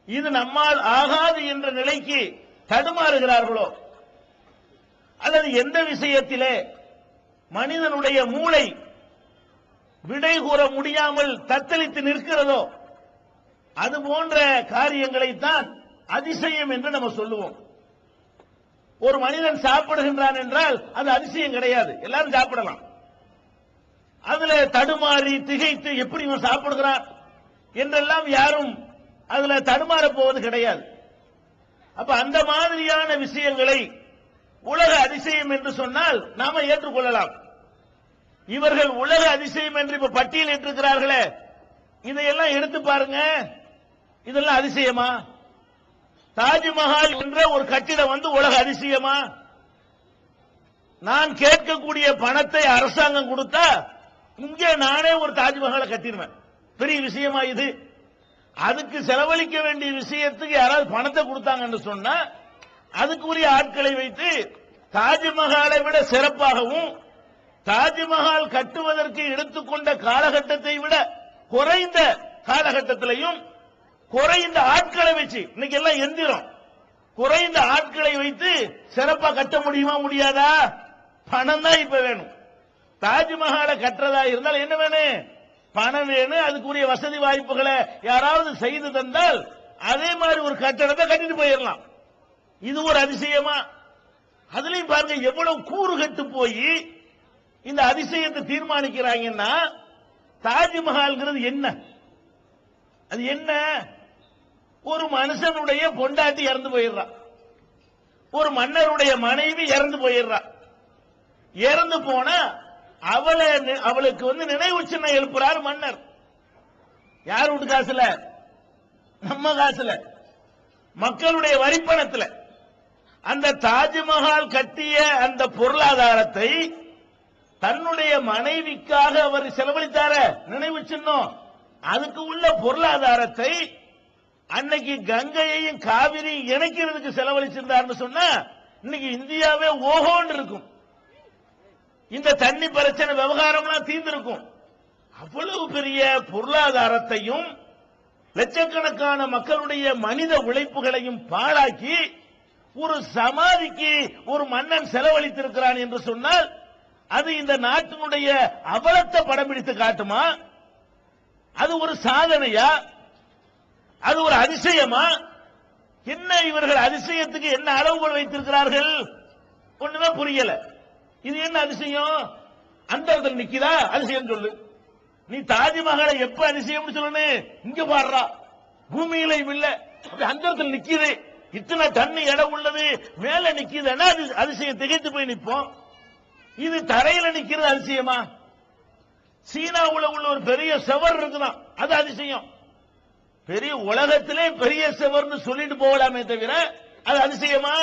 இது நம்மால் ஆகாது என்ற நிலைக்கு தடுமாறுகிறார்களோ, அல்லது எந்த விஷயத்திலே மனிதனுடைய மூளை விடை கூற முடியாமல் தத்தளித்து நிற்கிறதோ அது போன்ற காரியங்களைத்தான் அதிசயம் என்று நம்ம சொல்லுவோம். ஒரு மனிதன் சாப்பிடுகின்றான் என்றால் அது அதிசயம் கிடையாது, எல்லாரும் சாப்பிடலாம். அதுல தடுமாறி திகைத்து எப்படி இவன் சாப்பிடுகிறான் என்றெல்லாம் யாரும் அதுல தடுமாற போவது கிடையாது. அப்ப அந்த மாதிரியான விஷயங்களை உலக அதிசயம் என்று சொன்னால் நாம ஏற்றுக்கொள்ளலாம். இவர்கள் உலக அதிசயம் என்று இப்ப பட்டியலிட்டிருக்கிறார்களே, இதையெல்லாம் எடுத்து பாருங்க. இதெல்லாம் அதிசயமா? தாஜ்மஹால் என்ற ஒரு கட்டிடம் வந்து உலக அதிசயமா? நான் கேட்கக்கூடிய பணத்தை அரசாங்கம் கொடுத்தா இங்கே நானே ஒரு தாஜ்மஹாலை கட்டிடுவேன். பெரிய விஷயமா இது? அதுக்கு செலவழிக்க வேண்டிய விஷயத்துக்கு யாராவது பணத்தை கொடுத்தாங்கன்னு சொன்னா அதுக்குரிய ஆட்களை வைத்து தாஜ்மஹாலை விட சிறப்பாகவும், தாஜ்மஹால் கட்டுவதற்கு எடுத்துக்கொண்ட காலகட்டத்தை விட குறைந்த காலகட்டத்திலையும் குறைந்த ஆட்களை வச்சு, இன்னைக்கு எல்லாம் எந்திரம், குறைந்த ஆட்களை வைத்து சிறப்பா கட்ட முடியுமா? முடியாதா? பணம் தான் இப்ப வேணும். தாஜ்மஹாலை கட்டுறதா இருந்தால் என்ன வேணும்? பணம் வேணும். அதுக்குரிய வசதி வாய்ப்புகளை யாராவது செய்து தந்தால் அதே மாதிரி ஒரு கட்டடத்தை கட்டிட்டு போயிடலாம். இது ஒரு அதிசயமா? அதுலயும் பாருங்க எவ்வளவு கூறு கட்டு போய் இந்த அதிசயத்தை தீர்மானிக்கிறாங்கன்னா, தாஜ்மஹால்ங்கிறது என்ன? அது என்ன? ஒரு மனுஷனுடைய பொண்டாட்டி இறந்து போயிடுறான், ஒரு மன்னருடைய மனைவி இறந்து போயிடுறான். இறந்து போனா அவளுக்கு நினைவு சின்னம் எழுப்புறாரு மன்னர். யார் வீட்டு காசுல? நம்ம காசுல, மக்களுடைய வரிப்பணத்துல. அந்த தாஜ்மஹால் கட்டிய அந்த பொருளாதாரத்தை தன்னுடைய மனைவிக்காக அவர் செலவழித்தார நினைவு சின்னம், அதுக்கு உள்ள பொருளாதாரத்தை அன்னைக்கு கங்கையையும் காவிரியும் இணைக்கிறதுக்கு செலவழிச்சிருந்தார்னு சொன்னா இன்னைக்கு இந்தியாவே ஓஹோன்னு இருக்கும். இந்த தண்ணி பிரச்சனை விவகாரம்லாம் தீர்ந்திருக்கும். அவ்வளவு பெரிய பொருளாதாரத்தையும் லட்சக்கணக்கான மக்களுடைய மனித உழைப்புகளையும் பாழாக்கி ஒரு சமாதிக்கு ஒரு மன்னன் செலவழித்திருக்கிறான் என்று சொன்னால் அது இந்த நாட்டினுடைய அவலத்தை படம் பிடித்து காட்டுமா? அது ஒரு சாதனையா? அது ஒரு அதிசயமா? என்ன இவர்கள் அதிசயத்துக்கு என்ன அளவுகள் வைத்திருக்கிறார்கள்? ஒண்ணுமே புரியல. இது என்ன அதிசயம்? அந்த இடத்துல நிக்கிறா அதிசயம் சொல்லு. நீ தாஜ்மஹாலை எப்ப அதிசயம் சொல்லணும்? இங்க பாடுறா, பூமியில இல்ல, அந்த இடத்துல நிக்குது, இத்தனை தண்ணி இடம் உள்ளது, மேல நிக்குதுன்னா அதிசயம் திகைத்து போய் நிற்போம். இது தரையில நிக்கிறது அதிசயமா? சீனாவுல உள்ள ஒரு பெரிய செவர் இருக்குதான், அது அதிசயம். பெரிய உலகத்திலே பெரிய செவர்னு சொல்லிட்டு போகலாமே தவிர அது அதிசயமா?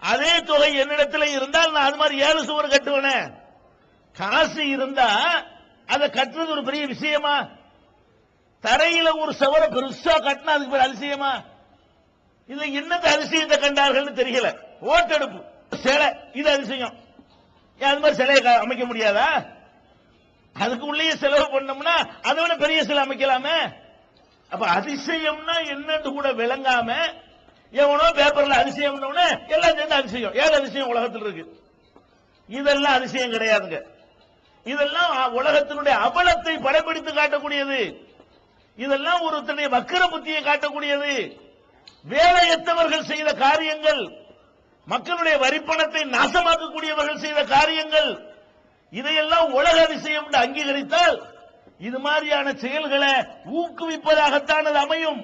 அதே தொகை என்னிடத்தில் இருந்தால் நான் அது மாதிரி 7 சுவர் கட்டுவேனே. காசு இருந்தா அதை கட்டுறது ஒரு பெரிய விஷயமா? தரையில ஒரு சுவரை பெருசா கட்டினா அதுக்கு பேர் அதிசயமா? இதுல என்னது அதிசயத்தை கண்டார்கள் தெரியல. ஓட்டெடுப்பு சிலை, இது அதிசயம். அது மாதிரி சிலையை அமைக்க முடியாதா? அதுக்கு உள்ளே செலவு பண்ணோம்னா அதை விட பெரிய சிலை அமைக்கலாமே. அப்ப அதிசயம்னா என்னன்னு கூட விளங்காம எவனோ பேப்பர்ல அதிசயம் எல்லாம் சேர்ந்து அதிசயம். ஏழு அதிசயம் உலகத்தில் இருக்கு. இதெல்லாம் அதிசயம் கிடையாதுங்க. இதெல்லாம் உலகத்தினுடைய அவலத்தை படப்பிடித்து காட்டக்கூடியது. இதெல்லாம் ஒருத்தருடைய வக்கர புத்தியை காட்டக்கூடியது. வேலையற்றவர்கள் செய்த காரியங்கள், மக்களுடைய வரிப்பணத்தை நாசமாக்கக்கூடியவர்கள் செய்த காரியங்கள், இதையெல்லாம் உலக அதிசயம் என்று அங்கீகரித்தால் இது மாதிரியான செயல்களை ஊக்குவிப்பதாகத்தான் அது அமையும்.